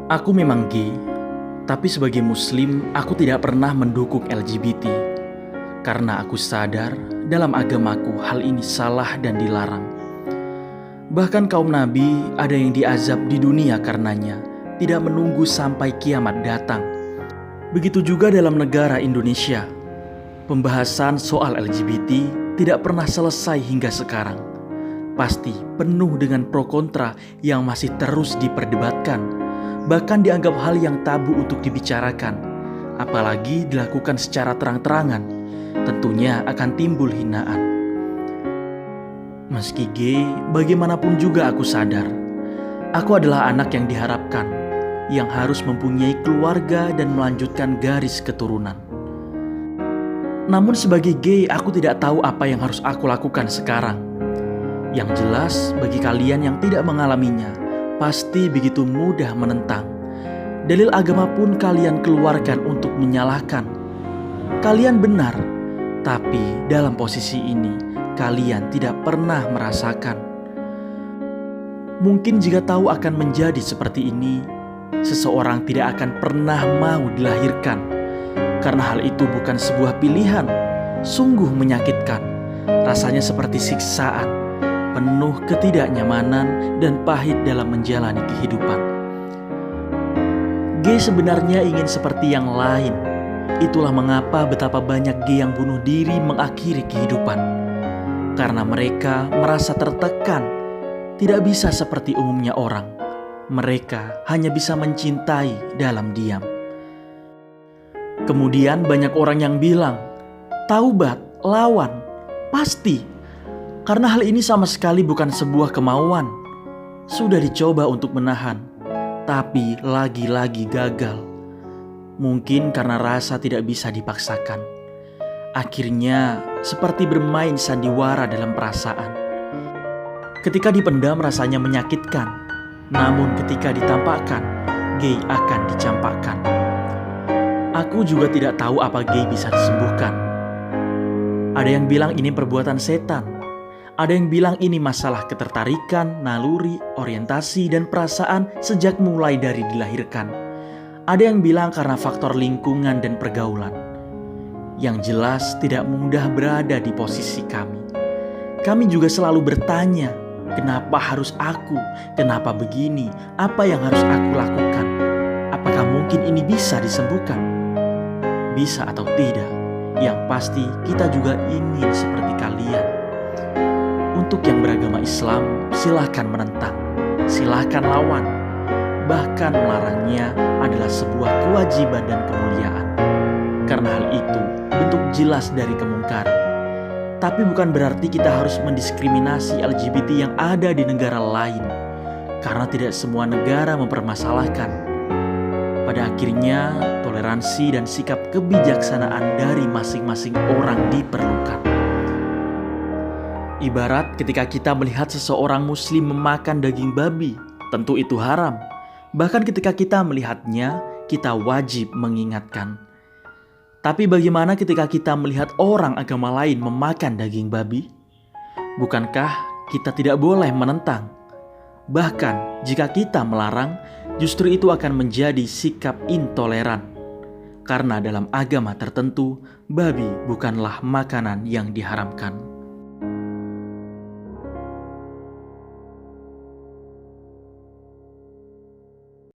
Aku memang gay, tapi sebagai muslim aku tidak pernah mendukung LGBT. Karena aku sadar dalam agamaku hal ini salah dan dilarang. Bahkan kaum nabi ada yang diazab di dunia karenanya, tidak menunggu sampai kiamat datang. Begitu juga dalam negara Indonesia. Pembahasan soal LGBT tidak pernah selesai hingga sekarang. Pasti penuh dengan pro kontra yang masih terus diperdebatkan. Bahkan dianggap hal yang tabu untuk dibicarakan. Apalagi dilakukan secara terang-terangan, tentunya akan timbul hinaan. Meski gay, bagaimanapun juga aku sadar, aku adalah anak yang diharapkan, yang harus mempunyai keluarga dan melanjutkan garis keturunan. Namun sebagai gay, aku tidak tahu apa yang harus aku lakukan sekarang. Yang jelas, bagi kalian yang tidak mengalaminya, pasti begitu mudah menentang. Dalil agama pun kalian keluarkan untuk menyalahkan. Kalian benar, tapi dalam posisi ini kalian tidak pernah merasakan. Mungkin jika tahu akan menjadi seperti ini, seseorang tidak akan pernah mau dilahirkan. Karena hal itu bukan sebuah pilihan, sungguh menyakitkan. Rasanya seperti siksaan, penuh ketidaknyamanan dan pahit dalam menjalani kehidupan. Gay sebenarnya ingin seperti yang lain. Itulah mengapa betapa banyak gay yang bunuh diri mengakhiri kehidupan. Karena mereka merasa tertekan, tidak bisa seperti umumnya orang. Mereka hanya bisa mencintai dalam diam. Kemudian banyak orang yang bilang, taubat, lawan, pasti. Karena hal ini sama sekali bukan sebuah kemauan. Sudah dicoba untuk menahan, tapi lagi-lagi gagal. Mungkin karena rasa tidak bisa dipaksakan. Akhirnya seperti bermain sandiwara dalam perasaan. Ketika dipendam rasanya menyakitkan, namun ketika ditampakkan, gay akan dicampakkan. Aku juga tidak tahu apa gay bisa disembuhkan. Ada yang bilang ini perbuatan setan. Ada yang bilang ini masalah ketertarikan, naluri, orientasi, dan perasaan sejak mulai dari dilahirkan. Ada yang bilang karena faktor lingkungan dan pergaulan. Yang jelas tidak mudah berada di posisi kami. Kami juga selalu bertanya, kenapa harus aku? Kenapa begini? Apa yang harus aku lakukan? Apakah mungkin ini bisa disembuhkan? Bisa atau tidak? Yang pasti kita juga ingin seperti kalian. Untuk yang beragama Islam, silahkan menentang, silahkan lawan. Bahkan melarangnya adalah sebuah kewajiban dan kemuliaan. Karena hal itu bentuk jelas dari kemungkaran. Tapi bukan berarti kita harus mendiskriminasi LGBT yang ada di negara lain. Karena tidak semua negara mempermasalahkan. Pada akhirnya, toleransi dan sikap kebijaksanaan dari masing-masing orang diperlukan. Ibarat ketika kita melihat seseorang muslim memakan daging babi, tentu itu haram. Bahkan ketika kita melihatnya, kita wajib mengingatkan. Tapi bagaimana ketika kita melihat orang agama lain memakan daging babi? Bukankah kita tidak boleh menentang? Bahkan jika kita melarang, justru itu akan menjadi sikap intoleran. Karena dalam agama tertentu, babi bukanlah makanan yang diharamkan.